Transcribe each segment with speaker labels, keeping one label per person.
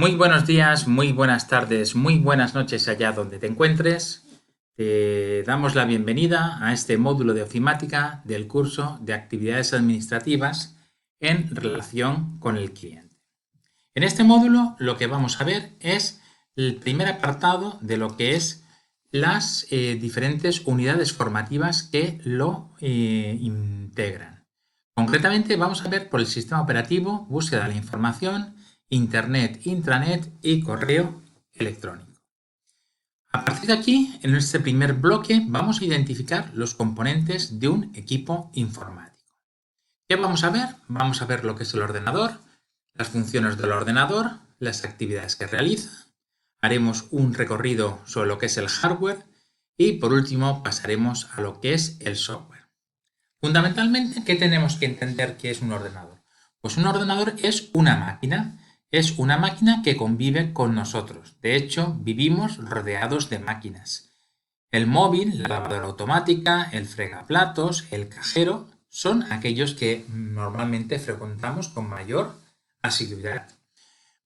Speaker 1: Muy buenos días, muy buenas tardes, muy buenas noches allá donde te encuentres. Te damos la bienvenida a este módulo de ofimática del curso de actividades administrativas en relación con el cliente. En este módulo lo que vamos a ver es el primer apartado de lo que es las diferentes unidades formativas que lo integran. Concretamente vamos a ver por el sistema operativo, búsqueda de la información, Internet, intranet y correo electrónico. A partir de aquí, en este primer bloque, vamos a identificar los componentes de un equipo informático. ¿Qué vamos a ver? Vamos a ver lo que es el ordenador, las funciones del ordenador, las actividades que realiza. Haremos un recorrido sobre lo que es el hardware y por último pasaremos a lo que es el software. Fundamentalmente, ¿qué tenemos que entender que es un ordenador? Pues un ordenador es una máquina. Es una máquina que convive con nosotros. De hecho, vivimos rodeados de máquinas. El móvil, la lavadora automática, el fregaplatos, el cajero, son aquellos que normalmente frecuentamos con mayor asiduidad.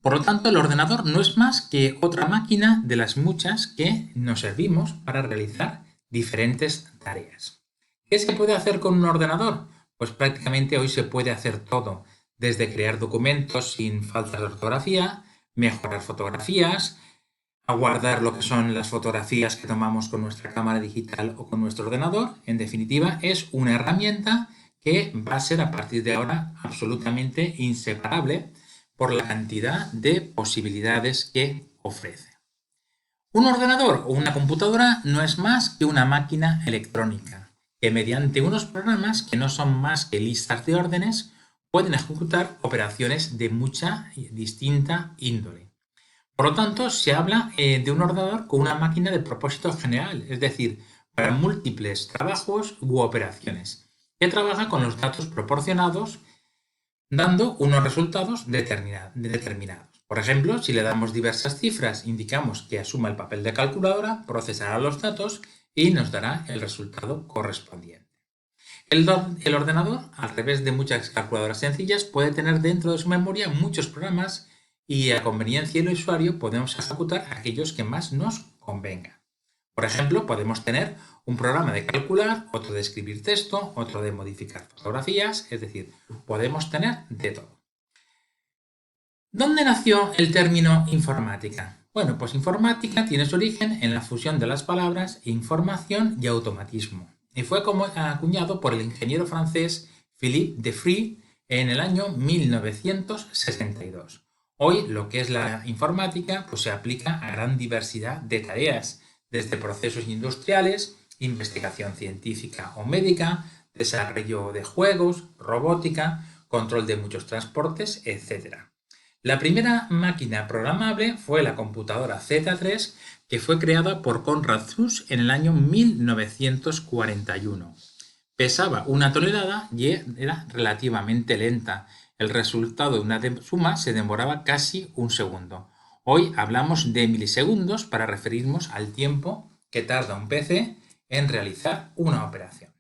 Speaker 1: Por lo tanto, el ordenador no es más que otra máquina de las muchas que nos servimos para realizar diferentes tareas. ¿Qué se puede hacer con un ordenador? Pues prácticamente hoy se puede hacer todo, desde crear documentos sin faltas de ortografía, mejorar fotografías, a guardar lo que son las fotografías que tomamos con nuestra cámara digital o con nuestro ordenador. En definitiva, es una herramienta que va a ser a partir de ahora absolutamente inseparable por la cantidad de posibilidades que ofrece. Un ordenador o una computadora no es más que una máquina electrónica que mediante unos programas que no son más que listas de órdenes pueden ejecutar operaciones de mucha distinta índole. Por lo tanto, se habla de un ordenador con una máquina de propósito general, es decir, para múltiples trabajos u operaciones, que trabaja con los datos proporcionados dando unos resultados determinados. Por ejemplo, si le damos diversas cifras, indicamos que asuma el papel de calculadora, procesará los datos y nos dará el resultado correspondiente. El ordenador, al revés de muchas calculadoras sencillas, puede tener dentro de su memoria muchos programas y a conveniencia del usuario podemos ejecutar aquellos que más nos convengan. Por ejemplo, podemos tener un programa de calcular, otro de escribir texto, otro de modificar fotografías, es decir, podemos tener de todo. ¿Dónde nació el término informática? Bueno, pues informática tiene su origen en la fusión de las palabras información y automatismo y fue acuñado por el ingeniero francés Philippe de Vries en el año 1962. Hoy lo que es la informática pues se aplica a gran diversidad de tareas, desde procesos industriales, investigación científica o médica, desarrollo de juegos, robótica, control de muchos transportes, etc. La primera máquina programable fue la computadora Z3, que fue creada por Konrad Zuse en el año 1941. Pesaba 1 tonelada y era relativamente lenta. El resultado de una suma se demoraba casi un segundo. Hoy hablamos de milisegundos para referirnos al tiempo que tarda un PC en realizar una operación.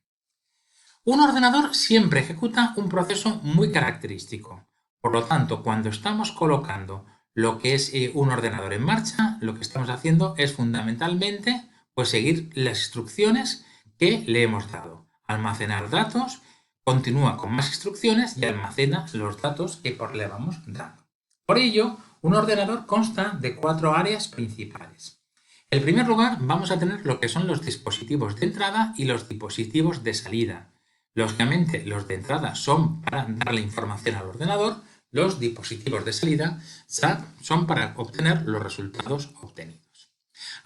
Speaker 1: Un ordenador siempre ejecuta un proceso muy característico. Por lo tanto, cuando estamos colocando lo que es un ordenador en marcha, lo que estamos haciendo es fundamentalmente pues, seguir las instrucciones que le hemos dado. Almacenar datos, continúa con más instrucciones y almacena los datos que le vamos dando. Por ello, un ordenador consta de 4 áreas principales. En primer lugar, vamos a tener lo que son los dispositivos de entrada y los dispositivos de salida. Lógicamente, los de entrada son para darle información al ordenador, los dispositivos de salida son para obtener los resultados obtenidos.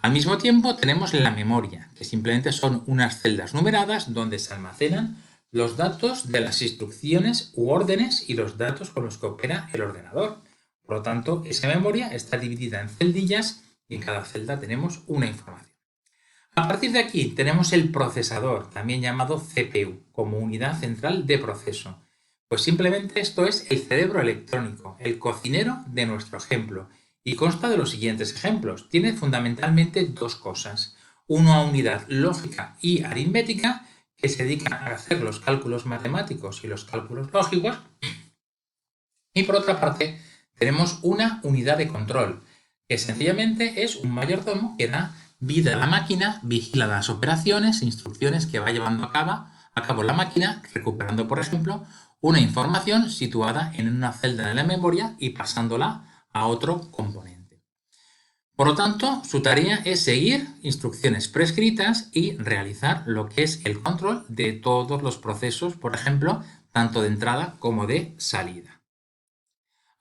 Speaker 1: Al mismo tiempo tenemos la memoria, que simplemente son unas celdas numeradas donde se almacenan los datos de las instrucciones u órdenes y los datos con los que opera el ordenador. Por lo tanto, esa memoria está dividida en celdillas y en cada celda tenemos una información. A partir de aquí tenemos el procesador, también llamado CPU, como unidad central de proceso. Pues simplemente esto es el cerebro electrónico, el cocinero de nuestro ejemplo, y consta de los siguientes ejemplos. Tiene fundamentalmente dos cosas. Una unidad lógica y aritmética que se dedica a hacer los cálculos matemáticos y los cálculos lógicos. Y por otra parte tenemos una unidad de control, que sencillamente es un mayordomo que da vida a la máquina, vigila las operaciones e instrucciones que va llevando a cabo la máquina, recuperando, por ejemplo, una información situada en una celda de la memoria y pasándola a otro componente. Por lo tanto, su tarea es seguir instrucciones prescritas y realizar lo que es el control de todos los procesos, por ejemplo, tanto de entrada como de salida.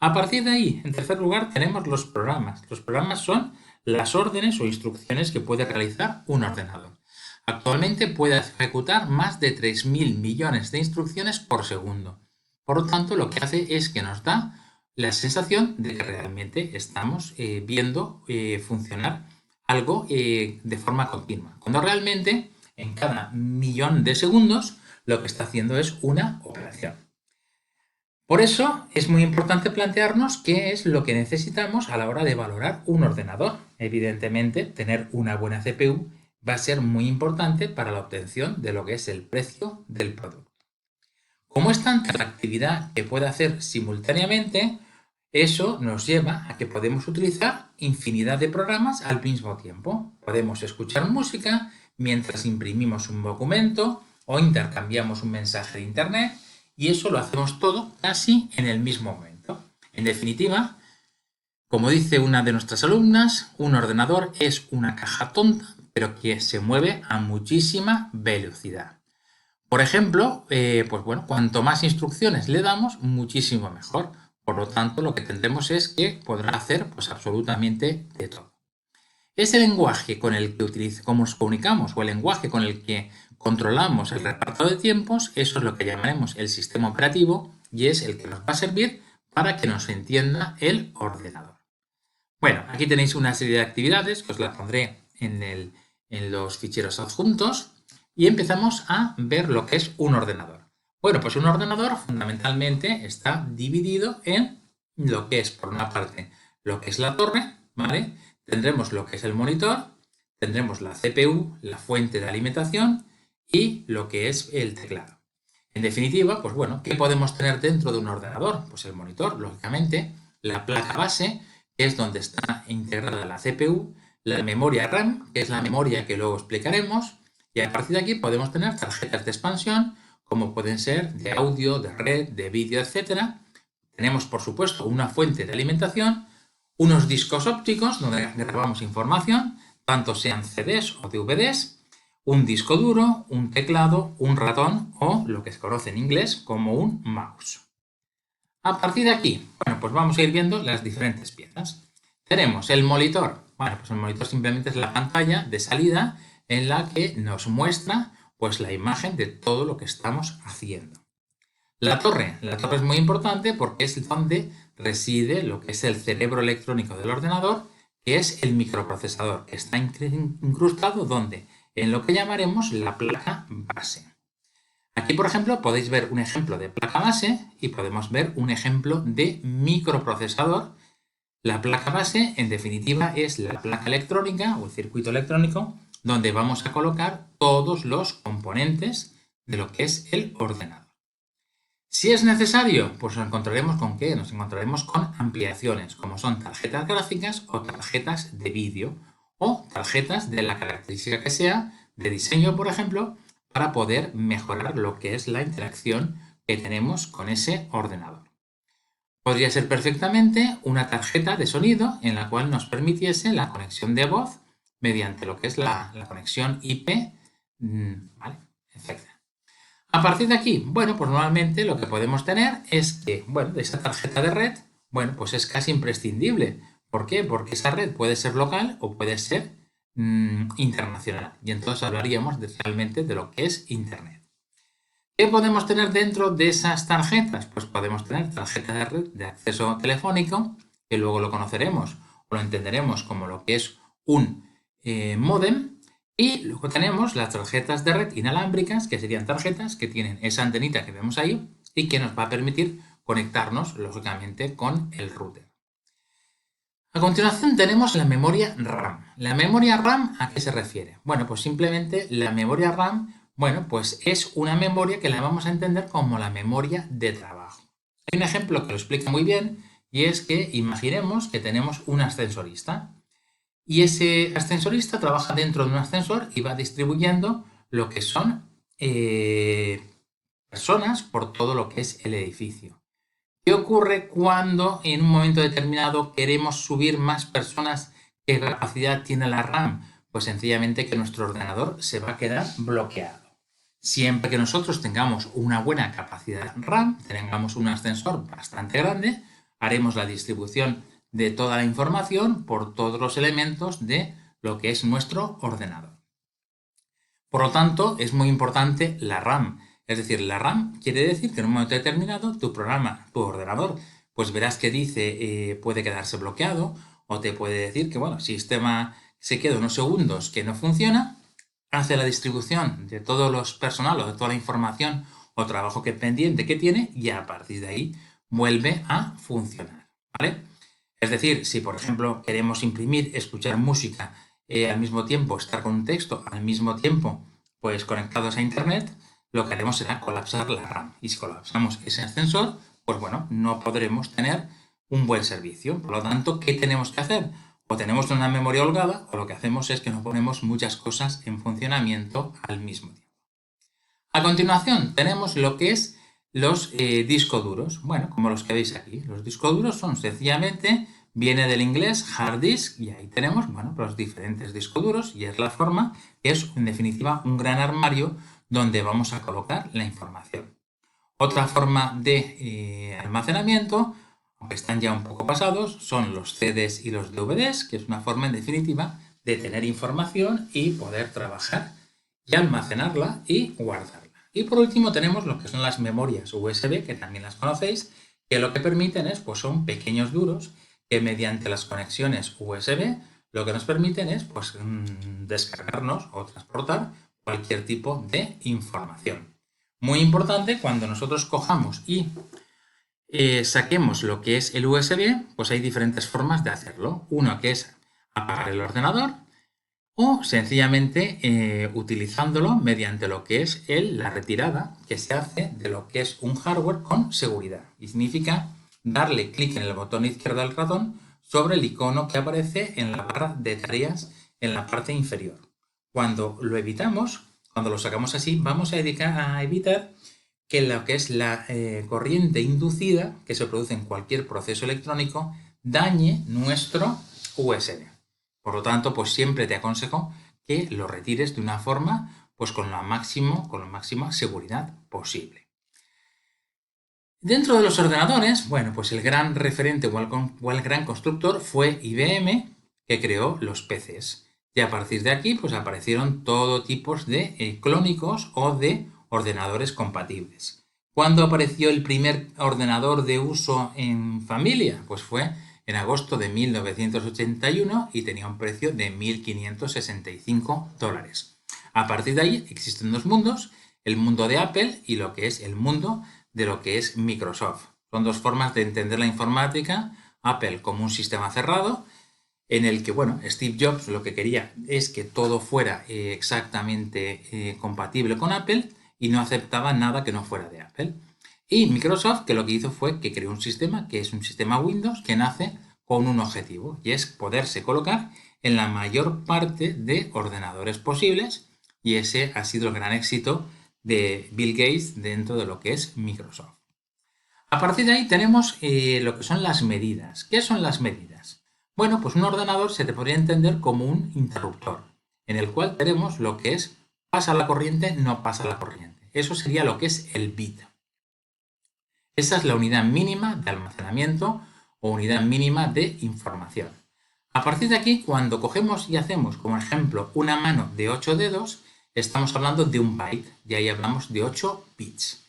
Speaker 1: A partir de ahí, en tercer lugar, tenemos los programas. Los programas son las órdenes o instrucciones que puede realizar un ordenador. Actualmente puede ejecutar más de 3.000 millones de instrucciones por segundo. Por lo tanto, lo que hace es que nos da la sensación de que realmente estamos viendo funcionar algo de forma continua. Cuando realmente en cada millón de segundos lo que está haciendo es una operación. Por eso es muy importante plantearnos qué es lo que necesitamos a la hora de valorar un ordenador. Evidentemente, tener una buena CPU va a ser muy importante para la obtención de lo que es el precio del producto. Como es tanta la actividad que puede hacer simultáneamente, eso nos lleva a que podemos utilizar infinidad de programas al mismo tiempo. Podemos escuchar música mientras imprimimos un documento o intercambiamos un mensaje de internet, y eso lo hacemos todo casi en el mismo momento. En definitiva, como dice una de nuestras alumnas, un ordenador es una caja tonta, pero que se mueve a muchísima velocidad. Por ejemplo, pues bueno, cuanto más instrucciones le damos, muchísimo mejor. Por lo tanto, lo que tendremos es que podrá hacer pues absolutamente de todo. Ese lenguaje con el que cómo nos comunicamos o el lenguaje con el que controlamos el reparto de tiempos, eso es lo que llamaremos el sistema operativo y es el que nos va a servir para que nos entienda el ordenador. Bueno, aquí tenéis una serie de actividades que os las pondré en los ficheros adjuntos y empezamos a ver lo que es un ordenador. Bueno, pues un ordenador fundamentalmente está dividido en lo que es, por una parte, lo que es la torre, ¿vale? Tendremos lo que es el monitor, tendremos la CPU, la fuente de alimentación y lo que es el teclado. En definitiva, pues bueno, ¿qué podemos tener dentro de un ordenador? Pues el monitor, lógicamente, la placa base, que es donde está integrada la CPU, la memoria RAM, que es la memoria que luego explicaremos, y a partir de aquí podemos tener tarjetas de expansión, como pueden ser de audio, de red, de vídeo, etc. Tenemos, por supuesto, una fuente de alimentación, unos discos ópticos donde grabamos información, tanto sean CDs o DVDs, un disco duro, un teclado, un ratón o lo que se conoce en inglés como un mouse. A partir de aquí, bueno, pues vamos a ir viendo las diferentes piezas. Tenemos el monitor. Bueno, pues el monitor simplemente es la pantalla de salida en la que nos muestra pues la imagen de todo lo que estamos haciendo. La torre es muy importante porque es donde reside lo que es el cerebro electrónico del ordenador, que es el microprocesador, que está incrustado donde, en lo que llamaremos la placa base. Aquí, por ejemplo, podéis ver un ejemplo de placa base y podemos ver un ejemplo de microprocesador. La placa base, en definitiva, es la placa electrónica o el circuito electrónico donde vamos a colocar todos los componentes de lo que es el ordenador. Si es necesario, pues nos encontraremos con ¿qué? Nos encontraremos con ampliaciones, como son tarjetas gráficas o tarjetas de vídeo o tarjetas de la característica que sea, de diseño, por ejemplo, para poder mejorar lo que es la interacción que tenemos con ese ordenador. Podría ser perfectamente una tarjeta de sonido en la cual nos permitiese la conexión de voz mediante lo que es la conexión IP, ¿vale? Etc. A partir de aquí, bueno, pues normalmente lo que podemos tener es que, bueno, esa tarjeta de red, bueno, pues es casi imprescindible. ¿Por qué? Porque esa red puede ser local o puede ser internacional. Y entonces hablaríamos realmente de lo que es Internet. ¿Qué podemos tener dentro de esas tarjetas? Pues podemos tener tarjetas de red de acceso telefónico, que luego lo conoceremos o lo entenderemos como lo que es un módem. Y luego tenemos las tarjetas de red inalámbricas, que serían tarjetas que tienen esa antenita que vemos ahí y que nos va a permitir conectarnos, lógicamente, con el router. A continuación tenemos la memoria RAM. ¿La memoria RAM a qué se refiere? Bueno, pues simplemente la memoria RAM, bueno, pues es una memoria que la vamos a entender como la memoria de trabajo. Hay un ejemplo que lo explica muy bien, Y es que imaginemos que tenemos un ascensorista y ese ascensorista trabaja dentro de un ascensor y va distribuyendo lo que son personas por todo lo que es el edificio. ¿Qué ocurre cuando en un momento determinado queremos subir más personas? ¿Qué capacidad tiene la RAM? Pues sencillamente que nuestro ordenador se va a quedar bloqueado. Siempre que nosotros tengamos una buena capacidad RAM, tengamos un ascensor bastante grande, haremos la distribución de toda la información por todos los elementos de lo que es nuestro ordenador. Por lo tanto, es muy importante la RAM. Es decir, la RAM quiere decir que en un momento determinado tu programa, tu ordenador, pues verás que dice puede quedarse bloqueado o te puede decir que, bueno, sistema se queda unos segundos que no funciona, hace la distribución de todos los personal o de toda la información o trabajo pendiente que tiene y a partir de ahí vuelve a funcionar, ¿vale? Es decir, si por ejemplo queremos imprimir, escuchar música, al mismo tiempo estar con un texto, al mismo tiempo pues conectados a internet, lo que haremos será colapsar la RAM. Y si colapsamos ese ascensor, pues bueno, no podremos tener un buen servicio. Por lo tanto, ¿qué tenemos que hacer? O tenemos una memoria holgada o lo que hacemos es que no ponemos muchas cosas en funcionamiento al mismo tiempo. A continuación tenemos lo que es los discos duros. Bueno, como los que veis aquí. Los discos duros son sencillamente, viene del inglés hard disk y ahí tenemos, bueno, los diferentes discos duros y es la forma, que es en definitiva un gran armario donde vamos a colocar la información. Otra forma de almacenamiento, aunque están ya un poco pasados, son los CDs y los DVDs, que es una forma en definitiva de tener información y poder trabajar y almacenarla y guardarla. Y por último tenemos lo que son las memorias USB, que también las conocéis, que lo que permiten es, pues son pequeños duros que mediante las conexiones USB lo que nos permiten es pues, descargarnos o transportar cualquier tipo de información. Muy importante, cuando nosotros cojamos y saquemos lo que es el USB, pues hay diferentes formas de hacerlo. Uno que es apagar el ordenador o sencillamente utilizándolo mediante lo que es la retirada que se hace de lo que es un hardware con seguridad. Y significa darle clic en el botón izquierdo del ratón sobre el icono que aparece en la barra de tareas en la parte inferior. Cuando lo evitamos, cuando lo sacamos así, vamos a evitar que lo que es la corriente inducida que se produce en cualquier proceso electrónico dañe nuestro USB. Por lo tanto, pues siempre te aconsejo que lo retires de una forma pues con la máxima seguridad posible. Dentro de los ordenadores, bueno, pues el gran referente o el gran constructor fue IBM, que creó los PCs. Y a partir de aquí, pues aparecieron todo tipo de clónicos o de ordenadores compatibles. ¿Cuándo apareció el primer ordenador de uso en familia? Pues fue en agosto de 1981 y tenía un precio de $1.565. A partir de ahí existen dos mundos, el mundo de Apple y lo que es el mundo de lo que es Microsoft. Son dos formas de entender la informática. Apple como un sistema cerrado en el que, bueno, Steve Jobs lo que quería es que todo fuera exactamente compatible con Apple y no aceptaba nada que no fuera de Apple. Y Microsoft, que lo que hizo fue que creó un sistema que es un sistema Windows que nace con un objetivo y es poderse colocar en la mayor parte de ordenadores posibles y ese ha sido el gran éxito de Bill Gates dentro de lo que es Microsoft. A partir de ahí tenemos lo que son las medidas. ¿Qué son las medidas? Bueno, pues un ordenador se te podría entender como un interruptor, en el cual tenemos lo que es pasa la corriente, no pasa la corriente. Eso sería lo que es el bit. Esa es la unidad mínima de almacenamiento o unidad mínima de información. A partir de aquí, cuando cogemos y hacemos, como ejemplo, una mano de 8 dedos, estamos hablando de un byte, y ahí hablamos de 8 bits.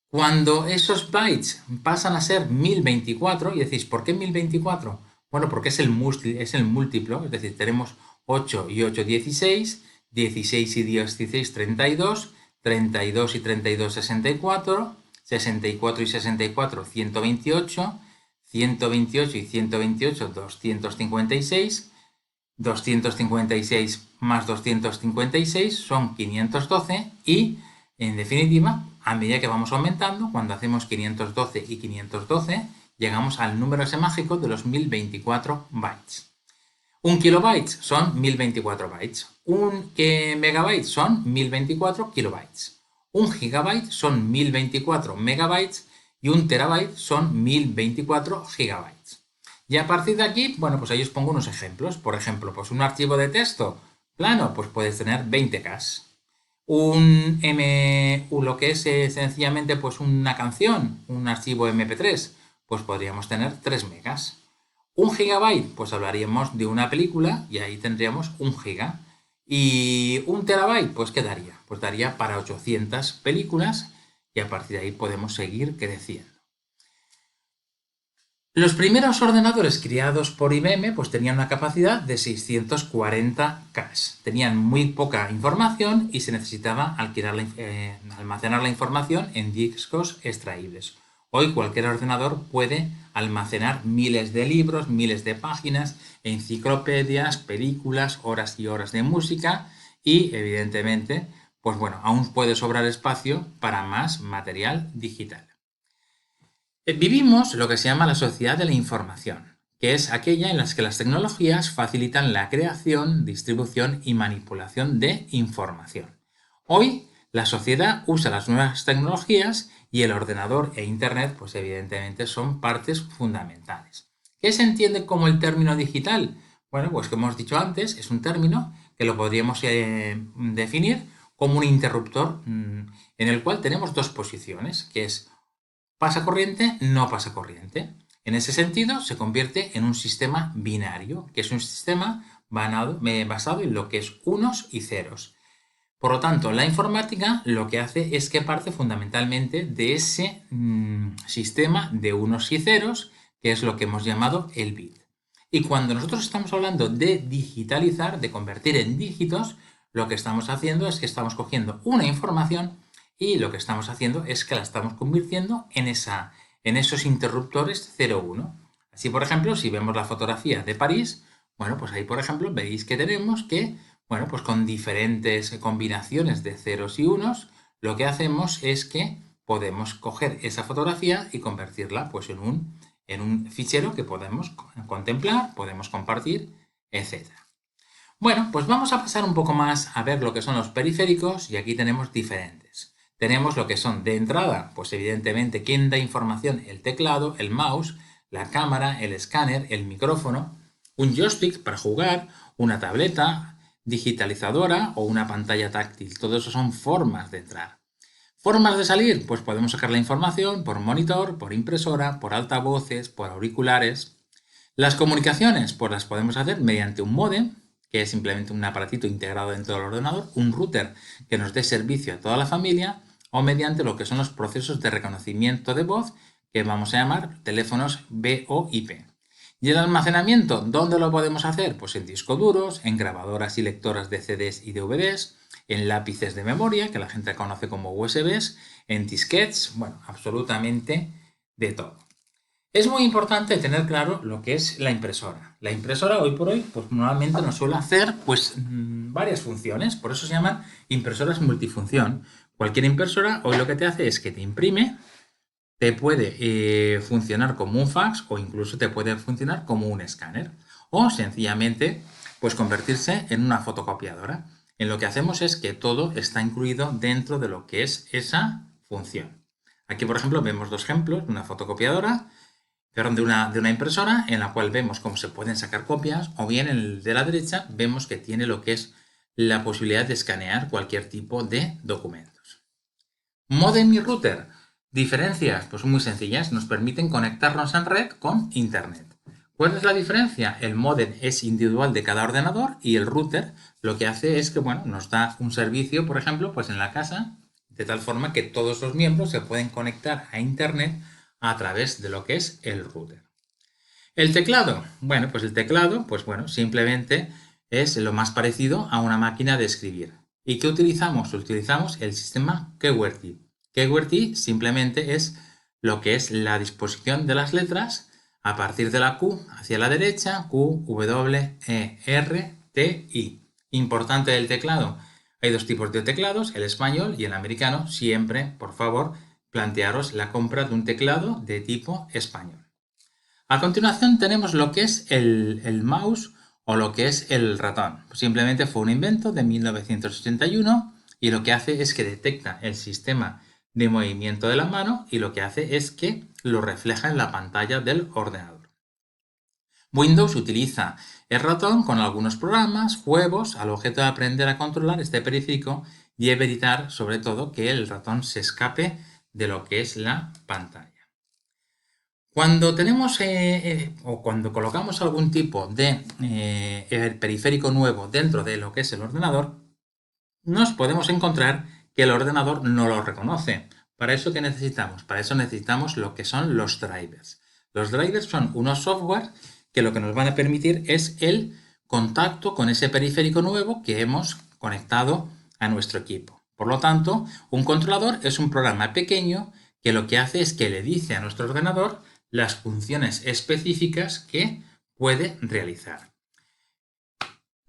Speaker 1: Cuando esos bytes pasan a ser 1024, y decís, ¿por qué 1024? Bueno, porque es el múltiplo, es decir, tenemos 8 y 8, 16, 16 y 16, 32, 32 y 32, 64, 64 y 64, 128, 128 y 128, 256, 256 más 256 son 512 y, en definitiva, a medida que vamos aumentando, cuando hacemos 512 y 512, llegamos al número ese mágico de los 1024 bytes. Un kilobyte son 1024 bytes. Un megabyte son 1024 kilobytes. Un gigabyte son 1024 megabytes y un terabyte son 1024 gigabytes. Y a partir de aquí, bueno, pues ahí os pongo unos ejemplos. Por ejemplo, pues un archivo de texto plano, pues puedes tener 20K. Lo que es sencillamente pues una canción, un archivo MP3, pues podríamos tener 3 megas. Un gigabyte, pues hablaríamos de una película y ahí tendríamos 1 giga. Y un terabyte, pues ¿qué daría? Pues daría para 800 películas y a partir de ahí podemos seguir creciendo. Los primeros ordenadores creados por IBM pues tenían una capacidad de 640K. Tenían muy poca información y se necesitaba almacenar la información en discos extraíbles. Hoy cualquier ordenador puede almacenar miles de libros, miles de páginas, enciclopedias, películas, horas y horas de música y evidentemente, pues bueno, aún puede sobrar espacio para más material digital. Vivimos lo que se llama la sociedad de la información, que es aquella en la que las tecnologías facilitan la creación, distribución y manipulación de información. Hoy, la sociedad usa las nuevas tecnologías y el ordenador e Internet, pues evidentemente son partes fundamentales. ¿Qué se entiende como el término digital? Bueno, pues como hemos dicho antes, es un término que lo podríamos definir como un interruptor en el cual tenemos dos posiciones, que es pasa corriente, no pasa corriente. En ese sentido, se convierte en un sistema binario, que es un sistema basado en lo que es unos y ceros. Por lo tanto, la informática lo que hace es que parte fundamentalmente de ese sistema de unos y ceros, que es lo que hemos llamado el bit. Y cuando nosotros estamos hablando de digitalizar, de convertir en dígitos, lo que estamos haciendo es que estamos cogiendo una información y lo que estamos haciendo es que la estamos convirtiendo en esos interruptores 0,1. Así, por ejemplo, si vemos la fotografía de París, bueno, pues ahí, por ejemplo, veis que tenemos que, bueno, pues con diferentes combinaciones de ceros y unos, lo que hacemos es que podemos coger esa fotografía y convertirla pues en un fichero que podemos contemplar, podemos compartir, etc. Bueno, pues vamos a pasar un poco más a ver lo que son los periféricos y aquí tenemos diferentes. Tenemos lo que son de entrada, pues evidentemente, ¿quién da información? El teclado, el mouse, la cámara, el escáner, el micrófono, un joystick para jugar, una tableta, digitalizadora o una pantalla táctil. Todo eso son formas de entrar. ¿Formas de salir? Pues podemos sacar la información por monitor, por impresora, por altavoces, por auriculares. Las comunicaciones, pues las podemos hacer mediante un módem, que es simplemente un aparatito integrado dentro del ordenador, un router que nos dé servicio a toda la familia, o mediante lo que son los procesos de reconocimiento de voz, que vamos a llamar teléfonos VoIP. ¿Y el almacenamiento? ¿Dónde lo podemos hacer? Pues en discos duros, en grabadoras y lectoras de CDs y DVDs, en lápices de memoria, que la gente conoce como USBs, en disquetes, bueno, absolutamente de todo. Es muy importante tener claro lo que es la impresora. La impresora hoy por hoy pues normalmente nos suele hacer pues varias funciones, por eso se llaman impresoras multifunción. Cualquier impresora hoy lo que te hace es que te imprime, te puede funcionar como un fax o incluso te puede funcionar como un escáner o sencillamente pues convertirse en una fotocopiadora. En lo que hacemos es que todo está incluido dentro de lo que es esa función. Aquí por ejemplo vemos dos ejemplos de una fotocopiadora, de una impresora en la cual vemos cómo se pueden sacar copias o bien en el de la derecha vemos que tiene lo que es la posibilidad de escanear cualquier tipo de documentos. Modem y router. Diferencias, pues muy sencillas, nos permiten conectarnos en red con Internet. ¿Cuál es la diferencia? El modem es individual de cada ordenador y el router lo que hace es que bueno, nos da un servicio, por ejemplo, pues en la casa, de tal forma que todos los miembros se pueden conectar a Internet a través de lo que es el router. El teclado. Bueno, pues el teclado, pues bueno, simplemente es lo más parecido a una máquina de escribir. ¿Y qué utilizamos? Utilizamos el sistema QWERTY. QWERTY simplemente es lo que es la disposición de las letras a partir de la Q hacia la derecha, Q, W, E, R, T, I. Importante del teclado. Hay dos tipos de teclados, el español y el americano. Siempre, por favor, plantearos la compra de un teclado de tipo español. A continuación tenemos lo que es el mouse o lo que es el ratón. Simplemente fue un invento de 1981 y lo que hace es que detecta el sistema de movimiento de la mano y lo que hace es que lo refleja en la pantalla del ordenador. Windows utiliza el ratón con algunos programas, juegos, al objeto de aprender a controlar este periférico y evitar sobre todo que el ratón se escape de lo que es la pantalla. Cuando tenemos o cuando colocamos algún tipo de periférico nuevo dentro de lo que es el ordenador, nos podemos encontrar que el ordenador no lo reconoce. ¿Para eso qué necesitamos? Para eso necesitamos lo que son los drivers. Los drivers son unos software que lo que nos van a permitir es el contacto con ese periférico nuevo que hemos conectado a nuestro equipo. Por lo tanto, un controlador es un programa pequeño que lo que hace es que le dice a nuestro ordenador las funciones específicas que puede realizar.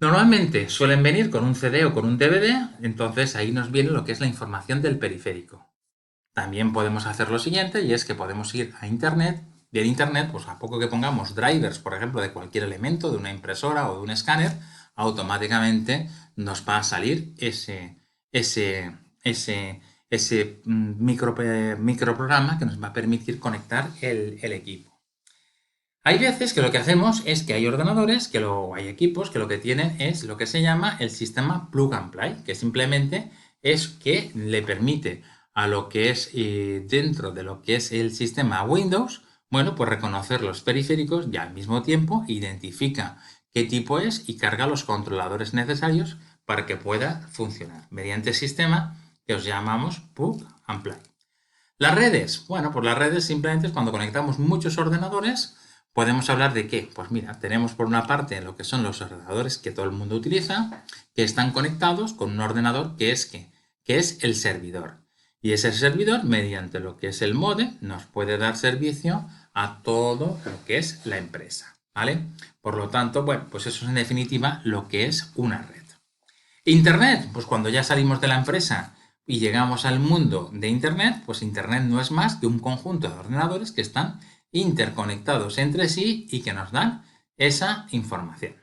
Speaker 1: Normalmente suelen venir con un CD o con un DVD, entonces ahí nos viene lo que es la información del periférico. También podemos hacer lo siguiente y es que podemos ir a Internet y en Internet, pues a poco que pongamos drivers, por ejemplo, de cualquier elemento, de una impresora o de un escáner, automáticamente nos va a salir ese microprograma que nos va a permitir conectar el equipo. Hay veces que lo que hacemos es que hay ordenadores, hay equipos que lo que tienen es lo que se llama el sistema plug and play, que simplemente es que le permite a lo que es dentro de lo que es el sistema Windows, bueno, pues reconocer los periféricos y al mismo tiempo identifica qué tipo es y carga los controladores necesarios para que pueda funcionar mediante el sistema que os llamamos plug and play. Las redes, bueno, pues las redes simplemente es cuando conectamos muchos ordenadores. Podemos hablar de qué, pues mira, tenemos por una parte lo que son los ordenadores que todo el mundo utiliza, que están conectados con un ordenador que es el servidor. Y ese servidor, mediante lo que es el módem, nos puede dar servicio a todo lo que es la empresa, ¿vale? Por lo tanto, bueno, pues eso es en definitiva lo que es una red. Internet, pues cuando ya salimos de la empresa y llegamos al mundo de Internet, pues Internet no es más que un conjunto de ordenadores que están interconectados entre sí y que nos dan esa información.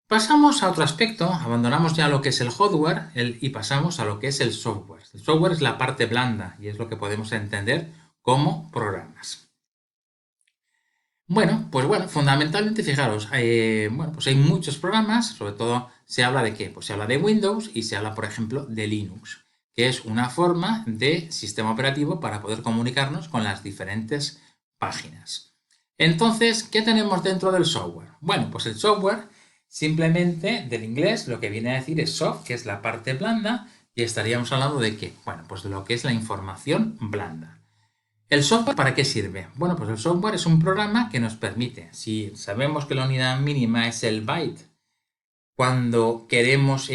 Speaker 1: Pasamos a otro aspecto, abandonamos ya lo que es el hardware y pasamos a lo que es el software. El software es la parte blanda y es lo que podemos entender como programas. Bueno, fundamentalmente fijaros, pues hay muchos programas, sobre todo se habla de qué, pues se habla de Windows y se habla, por ejemplo, de Linux, que es una forma de sistema operativo para poder comunicarnos con las diferentes páginas. Entonces, ¿qué tenemos dentro del software? Bueno, pues el software simplemente del inglés lo que viene a decir es soft, que es la parte blanda, y estaríamos hablando de qué, bueno, pues de lo que es la información blanda. ¿El software para qué sirve? Bueno, pues el software es un programa que nos permite, si sabemos que la unidad mínima es el byte, cuando queremos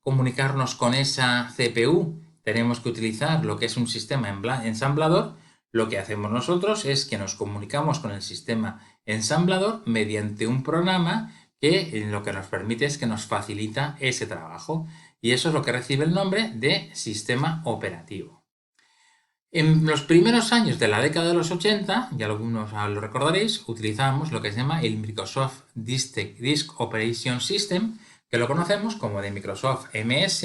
Speaker 1: comunicarnos con esa CPU, tenemos que utilizar lo que es un sistema ensamblador. Lo que hacemos nosotros es que nos comunicamos con el sistema ensamblador mediante un programa que lo que nos permite es que nos facilita ese trabajo. Y eso es lo que recibe el nombre de sistema operativo. En los primeros años de la década de los 80, ya algunos lo recordaréis, utilizábamos lo que se llama el Microsoft Disk Operation System, que lo conocemos como de Microsoft MS,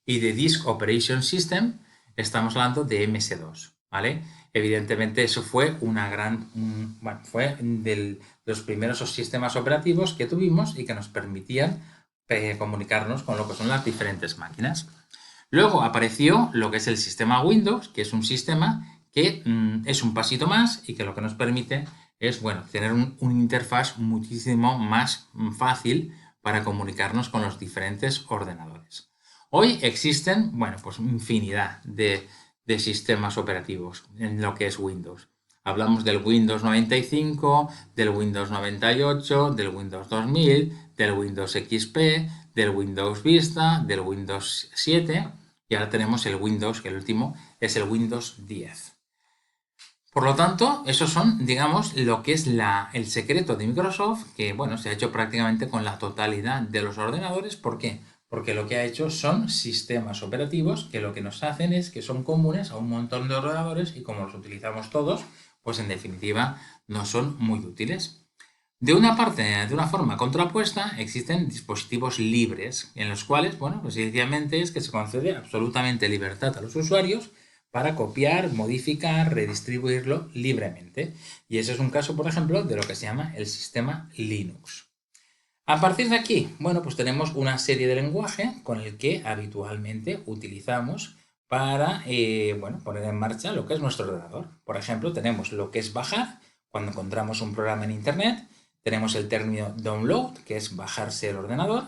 Speaker 1: y de Disk Operation System estamos hablando de MS2, ¿vale? Evidentemente eso fue fue de los primeros sistemas operativos que tuvimos y que nos permitían comunicarnos con lo que son las diferentes máquinas. Luego apareció lo que es el sistema Windows, que es un sistema que es un pasito más y que lo que nos permite es, bueno, tener una interfaz muchísimo más fácil para comunicarnos con los diferentes ordenadores. Hoy existen, bueno, pues infinidad de sistemas operativos en lo que es Windows. Hablamos del Windows 95, del Windows 98, del Windows 2000, del Windows XP, del Windows Vista, del Windows 7 y ahora tenemos el Windows, que el último es el Windows 10. Por lo tanto, esos son, digamos, lo que es el secreto de Microsoft, que, bueno, se ha hecho prácticamente con la totalidad de los ordenadores. ¿Por qué? Porque lo que ha hecho son sistemas operativos que lo que nos hacen es que son comunes a un montón de ordenadores y como los utilizamos todos, pues en definitiva no son muy útiles. De una parte, de una forma contrapuesta, existen dispositivos libres, en los cuales, bueno, pues sencillamente es que se concede absolutamente libertad a los usuarios para copiar, modificar, redistribuirlo libremente. Y ese es un caso, por ejemplo, de lo que se llama el sistema Linux. A partir de aquí, bueno, pues tenemos una serie de lenguaje con el que habitualmente utilizamos para, bueno, poner en marcha lo que es nuestro ordenador. Por ejemplo, tenemos lo que es bajar, cuando encontramos un programa en Internet. Tenemos el término download, que es bajarse el ordenador.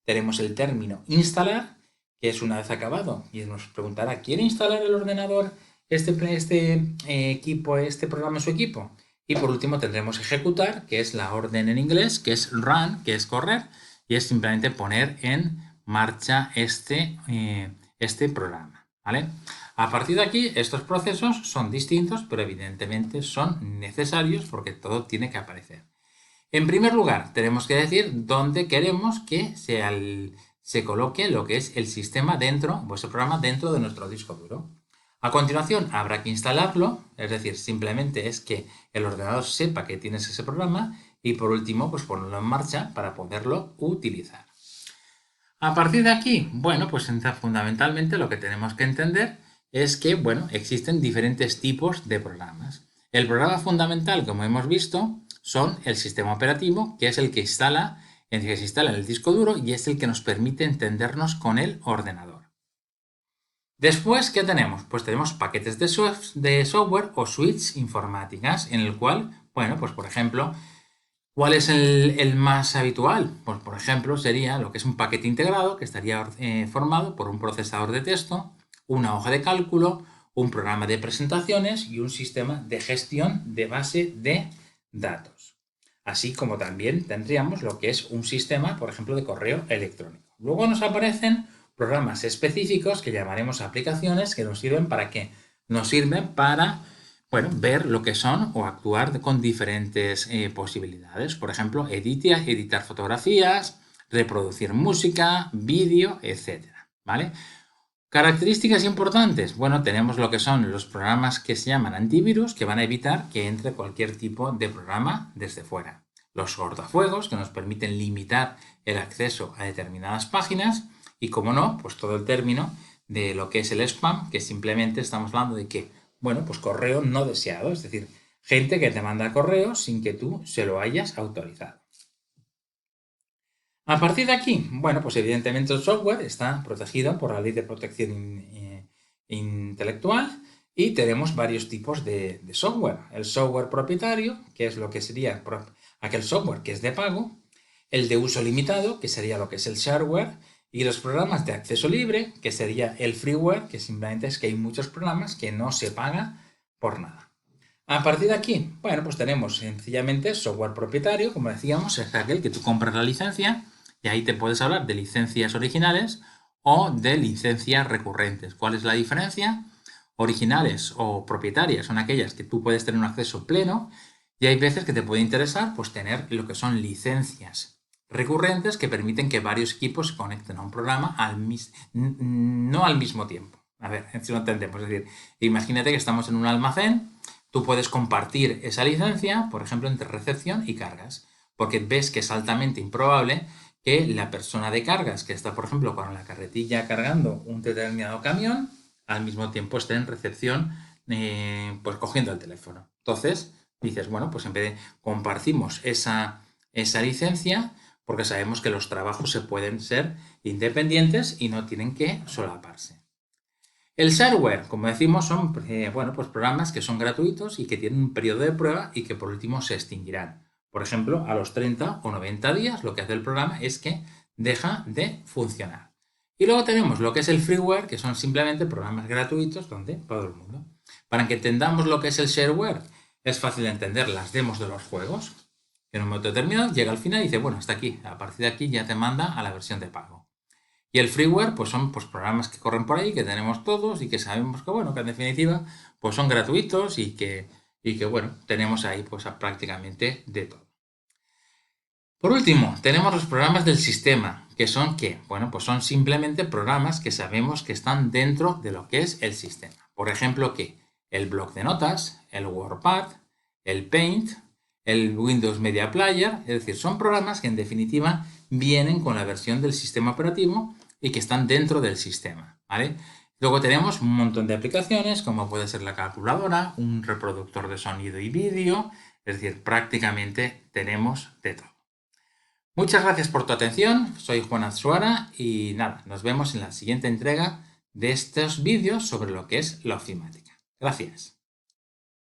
Speaker 1: Tenemos el término instalar, que es una vez acabado. Y nos preguntará, ¿quiere instalar el ordenador este equipo, este programa en su equipo? Y por último tendremos ejecutar, que es la orden en inglés, que es run, que es correr, y es simplemente poner en marcha este programa, ¿vale? A partir de aquí, estos procesos son distintos, pero evidentemente son necesarios porque todo tiene que aparecer. En primer lugar, tenemos que decir dónde queremos que se coloque lo que es el sistema dentro, vuestro programa dentro de nuestro disco duro. A continuación, habrá que instalarlo, es decir, simplemente es que el ordenador sepa que tienes ese programa y por último, pues ponerlo en marcha para poderlo utilizar. A partir de aquí, bueno, pues fundamentalmente lo que tenemos que entender es que, bueno, existen diferentes tipos de programas. El programa fundamental, como hemos visto, son el sistema operativo, que es el que se instala en el disco duro y es el que nos permite entendernos con el ordenador. Después, ¿qué tenemos? Pues tenemos paquetes de software o suites informáticas en el cual, bueno, pues por ejemplo, ¿cuál es el más habitual? Pues por ejemplo sería lo que es un paquete integrado que estaría formado por un procesador de texto, una hoja de cálculo, un programa de presentaciones y un sistema de gestión de base de datos. Así como también tendríamos lo que es un sistema, por ejemplo, de correo electrónico. Luego nos aparecen programas específicos que llamaremos aplicaciones que nos sirven para ¿qué? Nos sirven para, bueno, ver lo que son o actuar con diferentes posibilidades. Por ejemplo, editar fotografías, reproducir música, vídeo, etcétera, ¿vale? Características importantes. Bueno, tenemos lo que son los programas que se llaman antivirus, que van a evitar que entre cualquier tipo de programa desde fuera. Los cortafuegos, que nos permiten limitar el acceso a determinadas páginas. Y, como no, pues todo el término de lo que es el spam, que simplemente estamos hablando de que, bueno, pues correo no deseado, es decir, gente que te manda correos sin que tú se lo hayas autorizado. A partir de aquí, bueno, pues evidentemente el software está protegido por la Ley de Protección Intelectual y tenemos varios tipos de software. El software propietario, que es lo que sería aquel software que es de pago, el de uso limitado, que sería lo que es el shareware, y los programas de acceso libre, que sería el freeware, que simplemente es que hay muchos programas que no se pagan por nada. A partir de aquí, bueno, pues tenemos sencillamente software propietario, como decíamos, es aquel que tú compras la licencia y ahí te puedes hablar de licencias originales o de licencias recurrentes. ¿Cuál es la diferencia? Originales o propietarias son aquellas que tú puedes tener un acceso pleno y hay veces que te puede interesar pues tener lo que son licencias recurrentes que permiten que varios equipos se conecten a un programa no al mismo tiempo. A ver, si lo entendemos. Es decir, imagínate que estamos en un almacén, tú puedes compartir esa licencia, por ejemplo, entre recepción y cargas, porque ves que es altamente improbable que la persona de cargas que está, por ejemplo, con la carretilla cargando un determinado camión, al mismo tiempo esté en recepción pues cogiendo el teléfono. Entonces, dices, bueno, pues en vez de compartimos esa licencia, porque sabemos que los trabajos se pueden ser independientes y no tienen que solaparse. El shareware, como decimos, son bueno, pues programas que son gratuitos y que tienen un periodo de prueba y que por último se extinguirán. Por ejemplo, a los 30 o 90 días lo que hace el programa es que deja de funcionar. Y luego tenemos lo que es el freeware, que son simplemente programas gratuitos donde todo el mundo. Para que entendamos lo que es el shareware, es fácil de entender las demos de los juegos. En un momento determinado llega al final y dice, bueno, hasta aquí. A partir de aquí ya te manda a la versión de pago. Y el freeware, pues son pues, programas que corren por ahí, que tenemos todos y que sabemos que, bueno, que en definitiva, pues son gratuitos y que bueno, tenemos ahí pues prácticamente de todo. Por último, tenemos los programas del sistema, que son ¿qué? Bueno, pues son simplemente programas que sabemos que están dentro de lo que es el sistema. Por ejemplo, ¿qué? el bloc de notas, el WordPad, el Paint, el Windows Media Player, es decir, son programas que en definitiva vienen con la versión del sistema operativo y que están dentro del sistema, ¿vale? Luego tenemos un montón de aplicaciones, como puede ser la calculadora, un reproductor de sonido y vídeo, es decir, prácticamente tenemos de todo. Muchas gracias por tu atención, soy Juan Azuara y nada, nos vemos en la siguiente entrega de estos vídeos sobre lo que es la ofimática. Gracias.